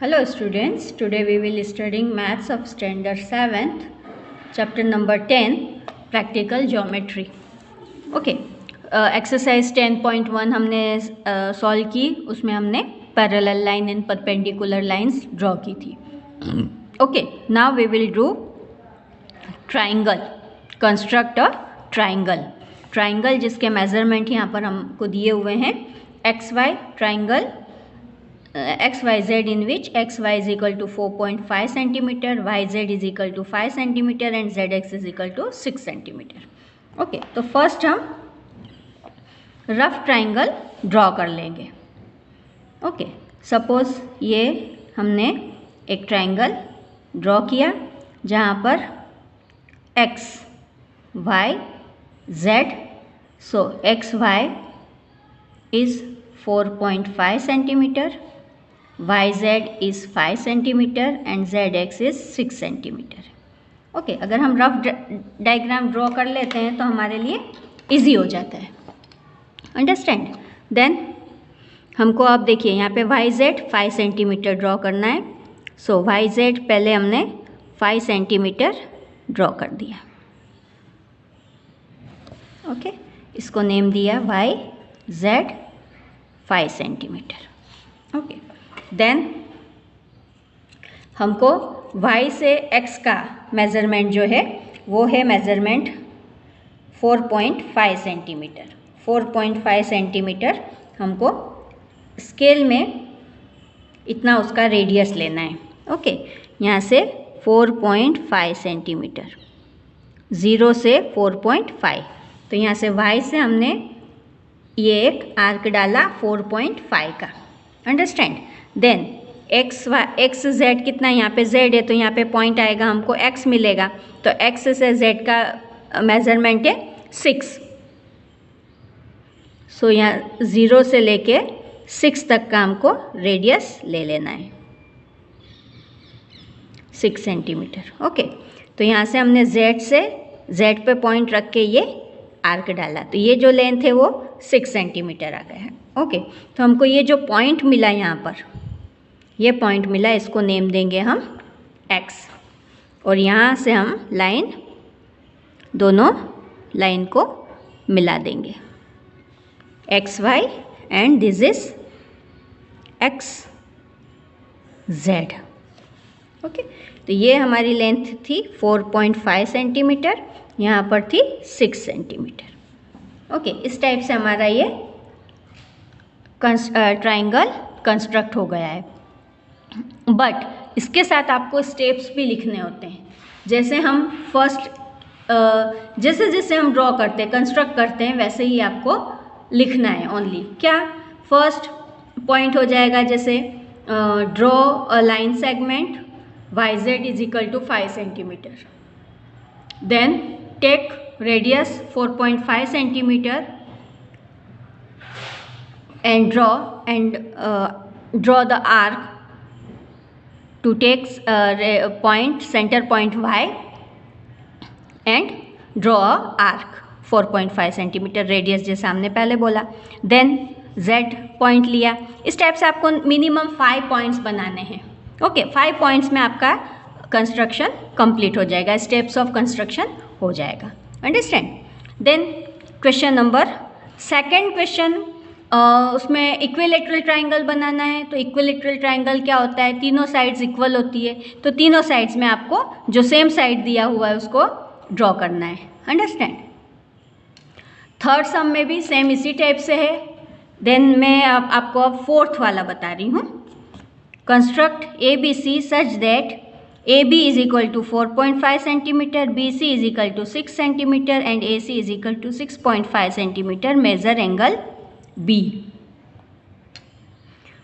Hello students, today we will studying maths of standard 7th, chapter number 10, practical geometry. Okay, exercise 10.1 हमने solve की, उसमें हमने parallel line and perpendicular lines draw की थी. Okay, now we will do triangle, construct a triangle. Triangle जिसके measurement यहाँ पर हमको दिए हुए हैं, X Y triangle XYZ in which XY is equal to 4.5 centimeter, YZ is equal to 5 centimeter and ZX is equal to 6 centimeter. Okay, तो first हम rough triangle draw कर लेंगे. ओके, सपोज ये हमने एक ट्राइंगल ड्रॉ किया जहाँ पर X, Y, Z, so XY is 4.5 centimeter, YZ is 5 centimeter and ZX is 6 centimeter. Okay, अगर हम रफ डायग्राम ड्रॉ कर लेते हैं तो हमारे लिए इजी हो जाता है. अंडरस्टैंड. देन हमको अब देखिए यहाँ पे YZ 5 सेंटीमीटर ड्रॉ करना है. सो YZ पहले हमने 5 सेंटीमीटर ड्रॉ कर दिया. ओके, इसको नेम दिया YZ 5 सेंटीमीटर. ओके, देन हमको y से x का मेज़रमेंट जो है वो है मेज़रमेंट 4.5 सेंटीमीटर. 4.5 सेंटीमीटर हमको स्केल में इतना उसका रेडियस लेना है. ओके, यहाँ से 4.5 सेंटीमीटर, 0 से 4.5. तो यहाँ से y से हमने ये एक आर्क डाला 4.5 का. अंडरस्टैंड. देन एक्स जेड कितना, यहाँ पे जेड है तो यहाँ पे पॉइंट आएगा, हमको एक्स मिलेगा. तो एक्स से जेड का मेज़रमेंट है 6. सो यहाँ 0 से लेके 6 तक का हमको रेडियस ले लेना है, 6 सेंटीमीटर. ओके, तो यहाँ से हमने जेड से जेड पे पॉइंट रख के ये आर्क डाला, तो ये जो लेंथ है वो 6 सेंटीमीटर आ गया है. ओके, तो हमको ये जो पॉइंट मिला यहाँ पर, ये पॉइंट मिला, इसको नेम देंगे हम x. और यहाँ से हम लाइन, दोनों लाइन को मिला देंगे, X Y and this is X Z. Okay, तो ये हमारी लेंथ थी 4.5 सेंटीमीटर, यहाँ पर थी 6 सेंटीमीटर. ओके, इस टाइप से हमारा ये ट्राइंगल कंस्ट्रक्ट हो गया है. बट इसके साथ आपको स्टेप्स भी लिखने होते हैं. जैसे हम फर्स्ट जैसे जैसे हम ड्रॉ करते हैं, कंस्ट्रक्ट करते हैं, वैसे ही आपको लिखना है. ओनली क्या, फर्स्ट पॉइंट हो जाएगा जैसे draw a line segment YZ is equal to 5 centimetre. Then take radius 4.5 centimetre and draw the arc to take point, center point Y and draw a arc 4.5 centimetre radius जैसा हमने पहले बोला. Then Z point लिया. इस type से आपको minimum 5 points बनाने हैं. ओके, 5 पॉइंट्स में आपका कंस्ट्रक्शन कंप्लीट हो जाएगा, स्टेप्स ऑफ कंस्ट्रक्शन हो जाएगा. Understand. Then question number second question, उसमें इक्विलेटरल ट्राइंगल बनाना है. तो इक्विलेटरल ट्राइंगल क्या होता है, तीनों साइड्स इक्वल होती है, तो तीनों साइड्स में आपको जो सेम साइड दिया हुआ है उसको ड्रॉ करना है. अंडरस्टैंड. थर्ड सम में भी सेम इसी टाइप से है. देन मैं आपको अब फोर्थ वाला बता रही हूँ. Construct ABC such that AB is equal to 4.5 centimeter, BC is equal to 6 centimeter and AC is equal to 6.5 centimeter. Measure angle B.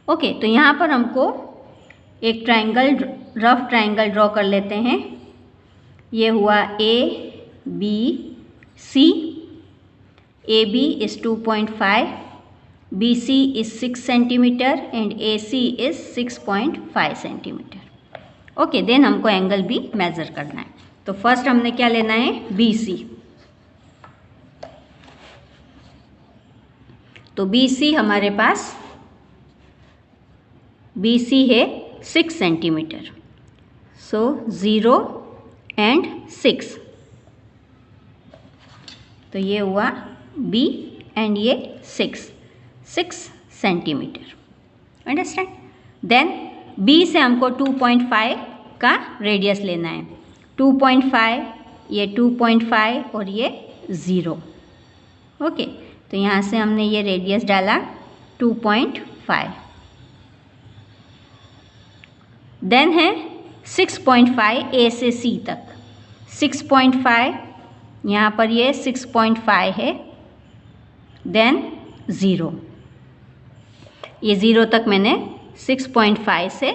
Okay, तो यहाँ पर हमको एक ट्राइंगल, रफ ट्राइंगल ड्रॉ कर लेते हैं. ये हुआ ABC. AB is 2.5, BC is 6 centimeter and AC is 6.5 centimeter. Okay, then हमको एंगल B मेज़र करना है. तो फर्स्ट हमने क्या लेना है, BC. तो BC हमारे पास BC है 6 सेंटीमीटर। सो 0 एंड 6, तो ये हुआ B एंड ये 6 सेंटीमीटर। अंडरस्टैंड। देन B से हमको 2.5 का रेडियस लेना है। 2.5, ये 2.5 और ये 0। ओके, तो यहाँ से हमने ये रेडियस डाला 2.5। देन है 6.5 A से C तक। 6.5, यहाँ पर ये 6.5 है। देन 0, ये 0 तक मैंने 6.5 से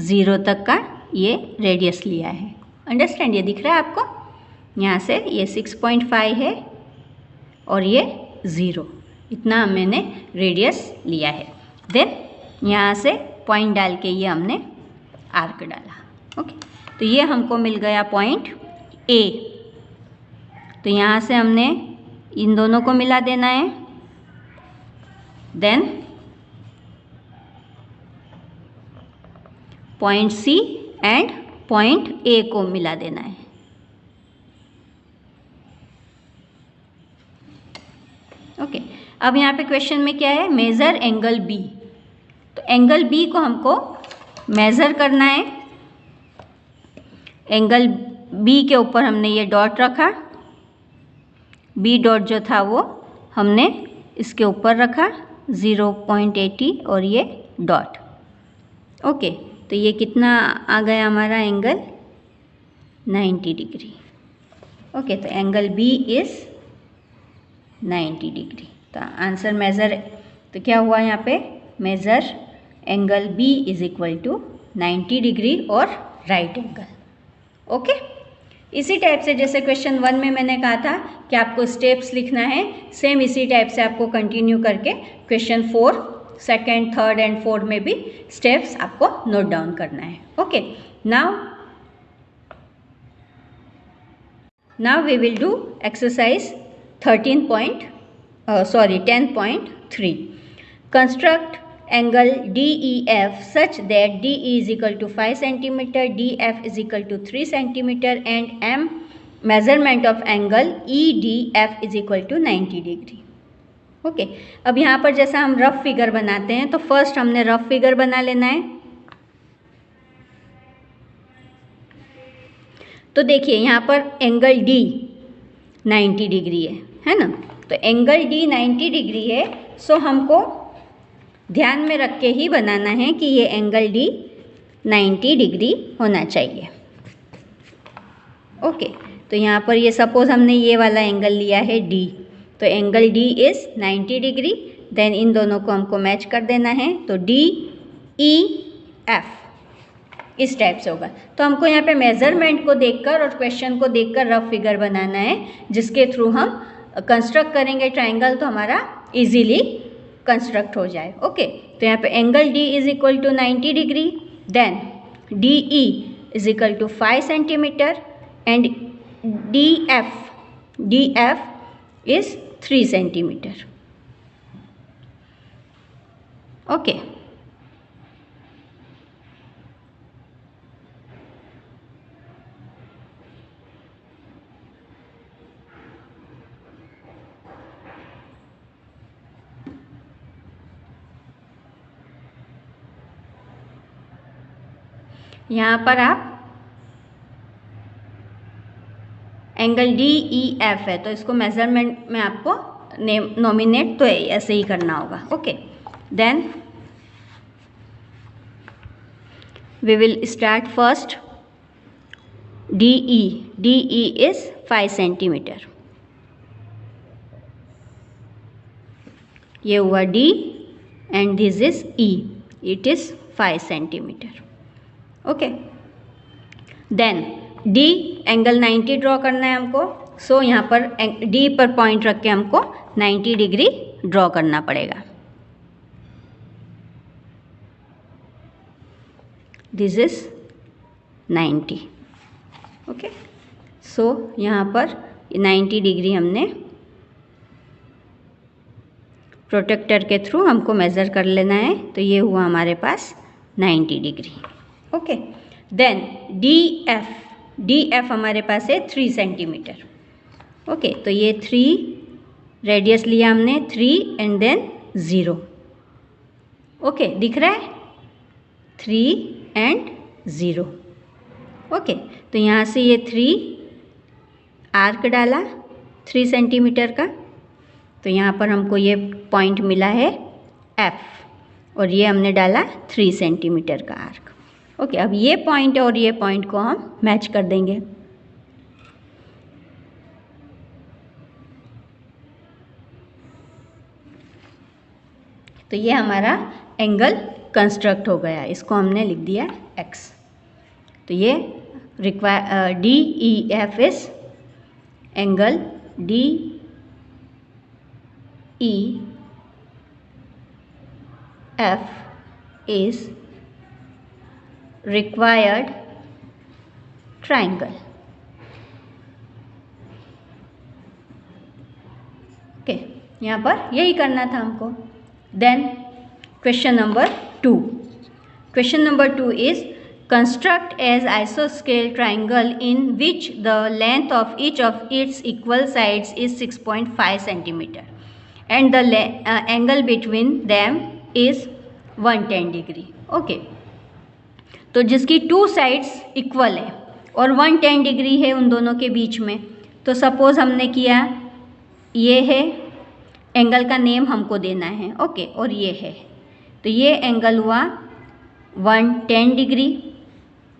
0 तक का ये रेडियस लिया है। अंडरस्टैंड। ये दिख रहा है आपको, यहाँ से ये 6.5 है और ये 0, इतना मैंने रेडियस लिया है। देन यहाँ से पॉइंट डाल के ये हमने आर्क डाला। ओके, तो ये हमको मिल गया पॉइंट A। तो यहाँ से हमने इन दोनों को मिला देना है। Then point C and point A को मिला देना है। ओके, अब यहाँ पे क्वेश्चन में क्या है, मेज़र एंगल B। तो एंगल B को हमको मेज़र करना है। एंगल B के ऊपर हमने ये डॉट रखा, B डॉट जो था वो हमने इसके ऊपर रखा 0.80 और ये डॉट। ओके, तो ये कितना आ गया हमारा एंगल, 90 डिग्री। ओके, तो एंगल B इज़ 90 डिग्री। तो आंसर मेज़र, तो क्या हुआ यहाँ पे, measure angle B is equal to 90 degree और राइट एंगल। ओके, इसी टाइप से जैसे क्वेश्चन 1 में मैंने कहा था कि आपको स्टेप्स लिखना है, सेम इसी टाइप से आपको कंटिन्यू करके question 4, second, third and fourth में भी स्टेप्स आपको नोट डाउन करना है। Okay, now we will do exercise 10.3। Construct angle DEF such that DE is equal to 5 cm, DF is equal to 3 cm and M measurement of angle EDF is equal to 90 degree. Okay, अब यहाँ पर जैसा हम rough figure बनाते हैं, तो first हमने rough figure बना लेना है। तो देखिए यहाँ पर एंगल D 90 डिग्री है ना। तो एंगल D 90 डिग्री है, सो हमको ध्यान में रख के ही बनाना है कि ये एंगल D 90 डिग्री होना चाहिए। ओके, तो यहाँ पर ये सपोज हमने ये वाला एंगल लिया है D, तो angle D is 90 degree. Then इन दोनों को हमको मैच कर देना है, तो DEF इस टाइप से होगा। तो हमको यहाँ पे मेजरमेंट को देखकर और क्वेश्चन को देखकर रफ फिगर बनाना है, जिसके थ्रू हम कंस्ट्रक्ट करेंगे ट्राइंगल, तो हमारा इजीली कंस्ट्रक्ट हो जाए। ओके, तो यहाँ पे angle D is equal to 90 degree, then DE is equal to 5 centimetre and DF is 3 centimetre. Okay, यहाँ पर आप एंगल DEF है, तो इसको मेजरमेंट में आपको नॉमिनेट तो ऐसे ही करना होगा। Okay, then we will start first DE is 5 centimetre. ये हुआ D and this is E, it is 5 centimetre. Okay, then D angle 90 draw करना है हमको, सो यहाँ पर D पर पॉइंट रख के हमको 90 डिग्री ड्रॉ करना पड़ेगा। This is 90। ओके, सो यहाँ पर 90 डिग्री हमने प्रोटेक्टर के थ्रू हमको मेज़र कर लेना है। तो ये हुआ हमारे पास 90 degree. Okay, then D F हमारे पास है 3 सेंटीमीटर। ओके, तो ये 3 रेडियस लिया हमने, 3 एंड देन 0। ओके, दिख रहा है 3 एंड 0। ओके, तो यहाँ से ये 3 आर्क डाला 3 सेंटीमीटर का, तो यहाँ पर हमको ये पॉइंट मिला है F, और ये हमने डाला 3 सेंटीमीटर का आर्क। ओके, अब ये पॉइंट और ये पॉइंट को हम मैच कर देंगे। तो ये हमारा एंगल कंस्ट्रक्ट हो गया, इसको हमने लिख दिया x। तो ये D E F is angle D E F is required triangle. Okay, यहाँ पर यही करना था हमको। Then question number 2। Question number 2 is construct as isoscale triangle in which the length of each of its equal sides is 6.5 centimeter and the angle between them is 110 degree। Okay, तो जिसकी 2 sides equal है और 110 degree है उन दोनों के बीच में, तो सपोज हमने किया ये है, एंगल का नेम हमको देना है। ओके, और ये है, तो ये एंगल हुआ 110 डिग्री,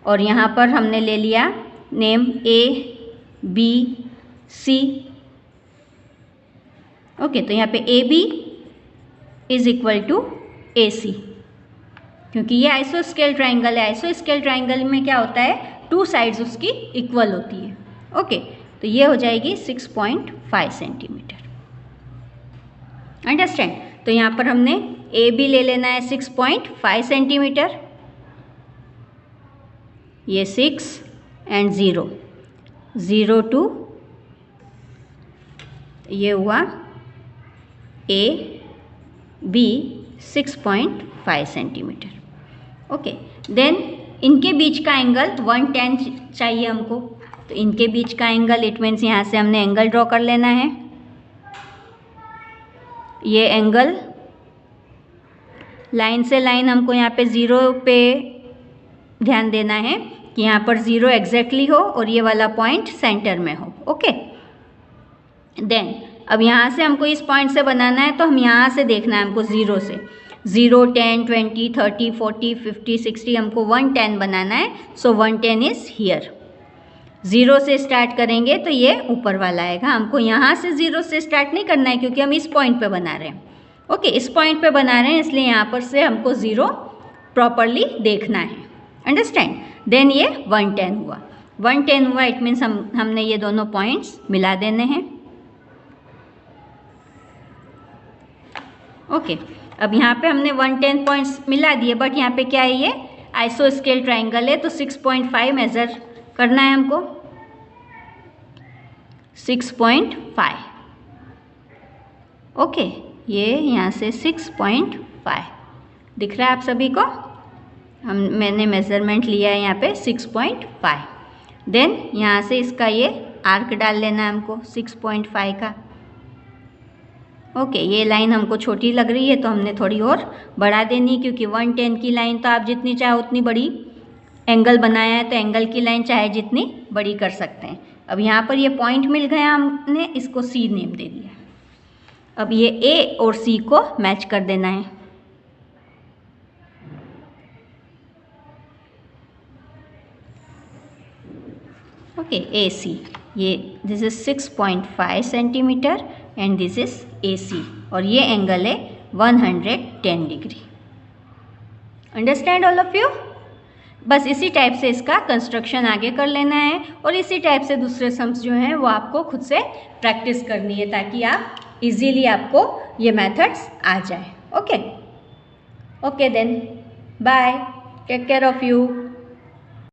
और यहाँ पर हमने ले लिया name A B C. Okay, तो यहाँ पे A B is equal to A C, क्योंकि ये आइसोस्केल ट्राइंगल है। आइसोस्केल ट्राइंगल में क्या होता है, 2 साइड्स उसकी इक्वल होती है। ओके, तो ये हो जाएगी 6.5 सेंटीमीटर। अंडरस्टैंड? तो यहाँ पर हमने ए बी ले लेना है 6.5 सेंटीमीटर, ये 6 एंड 0, 0 टू ये हुआ A B 6.5 centimetre. Okay, then इनके बीच का एंगल 110 चाहिए हमको, तो इनके बीच का एंगल, इट मीन्स यहाँ से हमने एंगल ड्रॉ कर लेना है। ये एंगल लाइन से लाइन हमको यहाँ पे 0 पे ध्यान देना है कि यहाँ पर 0 एग्जैक्टली हो और ये वाला पॉइंट सेंटर में हो। ओके, देन अब यहाँ से हमको इस पॉइंट से बनाना है, तो हम यहाँ से देखना है हमको 0 से, 0 10 20 30 40 50 60 हमको 110 बनाना है। सो 110 इज हियर। 0 से स्टार्ट करेंगे तो ये ऊपर वाला आएगा। हमको यहाँ से 0 से स्टार्ट नहीं करना है, क्योंकि हम इस पॉइंट पे बना रहे हैं। ओके, इस पॉइंट पे बना रहे हैं, इसलिए यहाँ पर से हमको 0 प्रॉपरली देखना है। अंडरस्टैंड? देन ये 110 हुआ। 110 हुआ, इट मीन्स हमने ये दोनों पॉइंट्स मिला देने हैं। ओके, अब यहाँ पे हमने 110 पॉइंट्स मिला दिए, बट यहाँ पे क्या है, ये आइसोस्केल ट्राइंगल है, तो 6.5 मेजर करना है हमको। 6.5। ओके, ये यहाँ से 6.5 दिख रहा है आप सभी को। मैंने मेजरमेंट लिया है यहाँ पे 6.5। देन यहाँ से इसका ये आर्क डाल लेना है हमको 6.5 का। ओके, ये लाइन हमको छोटी लग रही है, तो हमने थोड़ी और बढ़ा देनी, क्योंकि 110 की लाइन तो आप जितनी चाहो उतनी बड़ी, एंगल बनाया है तो एंगल की लाइन चाहे जितनी बड़ी कर सकते हैं। अब यहाँ पर ये पॉइंट मिल गया, हमने इसको सी नेम दे दिया। अब ये ए और सी को मैच कर देना है। ओके, ए सी, ये this is 6.5 centimetre and this is A C, और ये एंगल है 110 degree. Understand all of you? बस इसी टाइप से इसका कंस्ट्रक्शन आगे कर लेना है, और इसी टाइप से दूसरे सम्स जो हैं वो आपको खुद से प्रैक्टिस करनी है, ताकि आप इजीली आपको ये मेथड्स आ जाए। Okay, okay then bye, take care of you.